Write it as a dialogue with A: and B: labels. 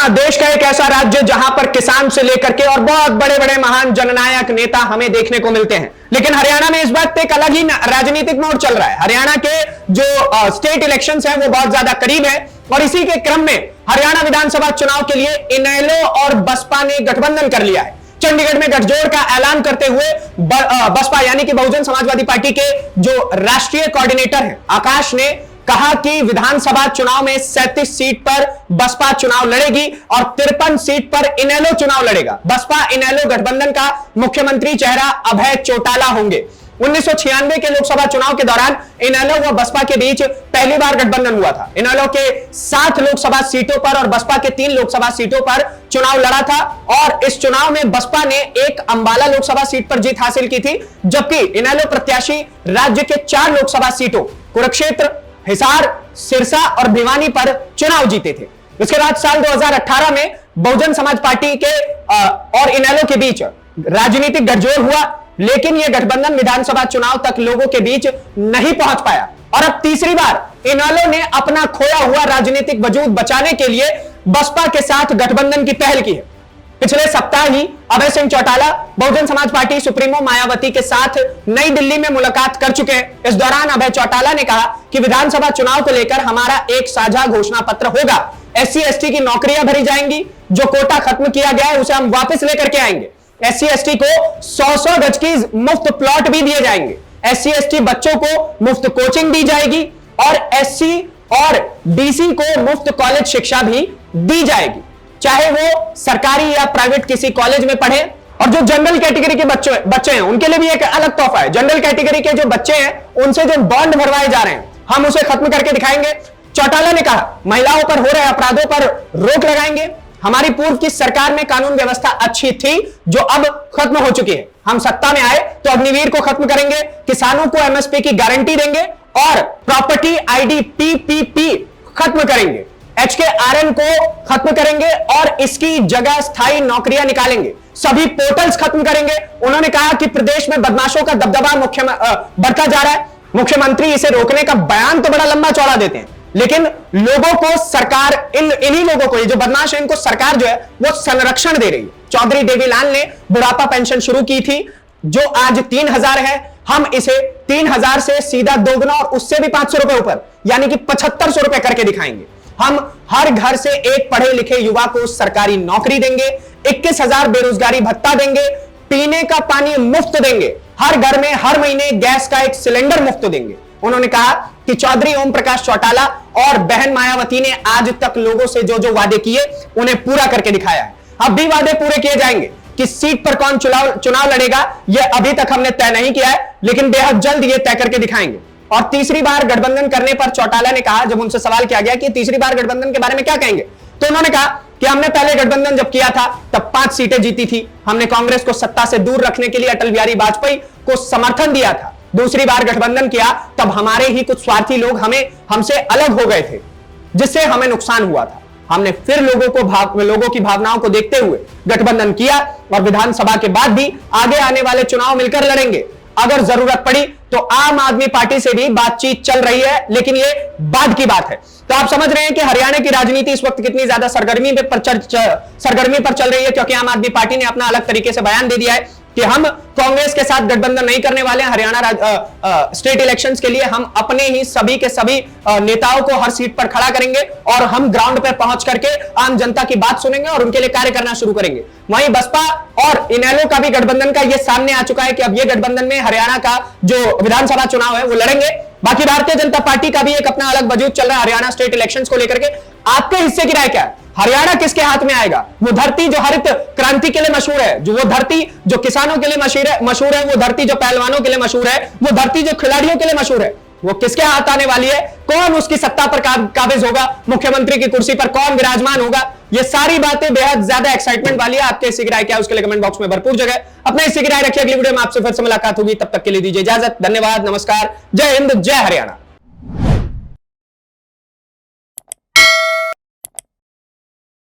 A: हरियाणा देश का एक ऐसा राज्य जहां पर किसान से लेकर के और बहुत बड़े बड़े महान जननायक नेता हमें देखने को मिलते हैं। लेकिन हरियाणा में इस वक्त एक अलग ही राजनीतिक मोड़ चल रहा है। हरियाणा के जो स्टेट इलेक्शंस हैं वो बहुत ज्यादा करीब है और इसी के क्रम में हरियाणा विधानसभा चुनाव के लिए इनेलो और बसपा ने गठबंधन कर लिया है। चंडीगढ़ में गठजोड़ का ऐलान करते हुए बसपा यानी कि बहुजन समाजवादी पार्टी के जो राष्ट्रीय कोऑर्डिनेटर हैं आकाश ने कहा कि विधानसभा चुनाव में 37 सीट पर बसपा चुनाव लड़ेगी और 53 सीट पर इनेलो चुनाव लड़ेगा। बसपा इनेलो गठबंधन का मुख्यमंत्री चेहरा अभय चौटाला होंगे। 1996 के लोकसभा चुनाव के दौरान इनेलो व बसपा के बीच पहली बार गठबंधन हुआ था। इनेलो के 7 लोकसभा सीटों पर और बसपा के 3 लोकसभा सीटों पर चुनाव लड़ा था और इस चुनाव में बसपा ने एक अंबाला लोकसभा सीट पर जीत हासिल की थी, जबकि इनेलो प्रत्याशी राज्य के 4 लोकसभा सीटों कुरुक्षेत्र, हिसार, सिरसा और भिवानी पर चुनाव जीते थे। इसके बाद साल 2018 में बहुजन समाज पार्टी के और इनेलो के बीच राजनीतिक गठजोड़ हुआ, लेकिन यह गठबंधन विधानसभा चुनाव तक लोगों के बीच नहीं पहुंच पाया और अब तीसरी बार इनेलो ने अपना खोया हुआ राजनीतिक वजूद बचाने के लिए बसपा के साथ गठबंधन की पहल की है। पिछले सप्ताह ही अभय सिंह चौटाला बहुजन समाज पार्टी सुप्रीमो मायावती के साथ नई दिल्ली में मुलाकात कर चुके हैं। इस दौरान अभय चौटाला ने कहा कि विधानसभा चुनाव को लेकर हमारा एक साझा घोषणा पत्र होगा। SC ST की नौकरियां भरी जाएंगी, जो कोटा खत्म किया गया है उसे हम वापस लेकर के आएंगे। SC ST को 100 गज की मुफ्त प्लॉट भी दिए जाएंगे। SC ST बच्चों को मुफ्त कोचिंग दी जाएगी और SC और DC को मुफ्त कॉलेज शिक्षा भी दी जाएगी, चाहे वो सरकारी या प्राइवेट किसी कॉलेज में पढ़े। और जो जनरल कैटेगरी के बच्चे हैं उनके लिए भी एक अलग तोहफा है। जनरल कैटेगरी के जो बच्चे हैं उनसे जो बॉन्ड भरवाए जा रहे हैं हम उसे खत्म करके दिखाएंगे। चौटाला ने कहा महिलाओं पर हो रहे अपराधों पर रोक लगाएंगे। हमारी पूर्व की सरकार में कानून व्यवस्था अच्छी थी जो अब खत्म हो चुकी है। हम सत्ता में आए तो अग्निवीर को खत्म करेंगे, किसानों को MSP की गारंटी देंगे और प्रॉपर्टी ID PPP खत्म करेंगे। HKRN को खत्म करेंगे और इसकी जगह स्थायी नौकरियां निकालेंगे। सभी पोर्टल्स खत्म करेंगे। उन्होंने कहा कि प्रदेश में बदमाशों का दबदबा बढ़ता जा रहा है। मुख्यमंत्री इसे रोकने का बयान तो बड़ा लंबा चौड़ा देते हैं, लेकिन लोगों को सरकार इन्हीं लोगों को, ये जो बदमाश है इनको सरकार जो है वो संरक्षण दे रही है। चौधरी देवीलाल ने बुढ़ापा पेंशन शुरू की थी जो आज 3000 है। हम इसे 3000 से सीधा दोगुना और उससे भी 500 रुपए ऊपर यानी कि 7500 रुपए करके दिखाएंगे। हम हर घर से एक पढ़े लिखे युवा को सरकारी नौकरी देंगे, 21,000 बेरोजगारी भत्ता देंगे, पीने का पानी मुफ्त देंगे, हर घर में हर महीने गैस का एक सिलेंडर मुफ्त देंगे। उन्होंने कहा कि चौधरी ओम प्रकाश चौटाला और बहन मायावती ने आज तक लोगों से जो जो वादे किए उन्हें पूरा करके दिखाया है। अब भी वादे पूरे किए जाएंगे। किस सीट पर कौन चुनाव लड़ेगा यह अभी तक हमने तय नहीं किया है, लेकिन बेहद जल्द यह तय करके दिखाएंगे। और तीसरी बार गठबंधन करने पर चौटाला ने कहा, जब उनसे सवाल किया गया कि तीसरी बार गठबंधन के बारे में क्या कहेंगे, तो उन्होंने कहा कि हमने पहले गठबंधन जब किया था तब 5 सीटें जीती थी। हमने कांग्रेस को सत्ता से दूर रखने के लिए अटल बिहारी वाजपेयी को समर्थन दिया था। दूसरी बार गठबंधन किया तब हमारे ही कुछ स्वार्थी लोग हमसे अलग हो गए थे, जिससे हमें नुकसान हुआ था। हमने फिर लोगों की भावनाओं को देखते हुए गठबंधन किया और विधानसभा के बाद भी आगे आने वाले चुनाव मिलकर लड़ेंगे। अगर जरूरत पड़ी तो आम आदमी पार्टी से भी बातचीत चल रही है, लेकिन ये बाद की बात है। तो आप समझ रहे हैं कि हरियाणा की राजनीति इस वक्त कितनी ज्यादा सरगर्मी पर चल रही है, क्योंकि आम आदमी पार्टी ने अपना अलग तरीके से बयान दे दिया है कि हम कांग्रेस के साथ गठबंधन नहीं करने वाले हैं। हरियाणा स्टेट इलेक्शंस के लिए हम अपने ही सभी के सभी नेताओं को हर सीट पर खड़ा करेंगे और हम ग्राउंड पर पहुंच करके आम जनता की बात सुनेंगे और उनके लिए कार्य करना शुरू करेंगे। वहीं बसपा और इनेलो का भी गठबंधन का यह सामने आ चुका है कि अब ये गठबंधन में हरियाणा का जो विधानसभा चुनाव है वो लड़ेंगे। बाकी भारतीय जनता पार्टी का भी एक अपना अलग वजूद चल रहा है हरियाणा स्टेट इलेक्शंस को लेकर के। आपके हिस्से की राय क्या है? हरियाणा किसके हाथ में आएगा? वो धरती जो हरित क्रांति के लिए मशहूर है, जो वो धरती जो किसानों के लिए मशहूर है, वो धरती जो पहलवानों के लिए मशहूर है, वो धरती जो खिलाड़ियों के लिए मशहूर है, वो किसके हाथ आने वाली है? कौन उसकी सत्ता पर काबिज होगा? मुख्यमंत्री की कुर्सी पर कौन विराजमान होगा? ये सारी बातें बेहद ज्यादा एक्साइटमेंट वाली है। आपके हिस्से की राय क्या है उसके लिए कमेंट बॉक्स में भरपूर जगह अपने हिस्से की राय रखिए। अगली वीडियो में आपसे फिर से मुलाकात होगी, तब तक के लिए दीजिए इजाजत। धन्यवाद, नमस्कार, जय हिंद, जय हरियाणा।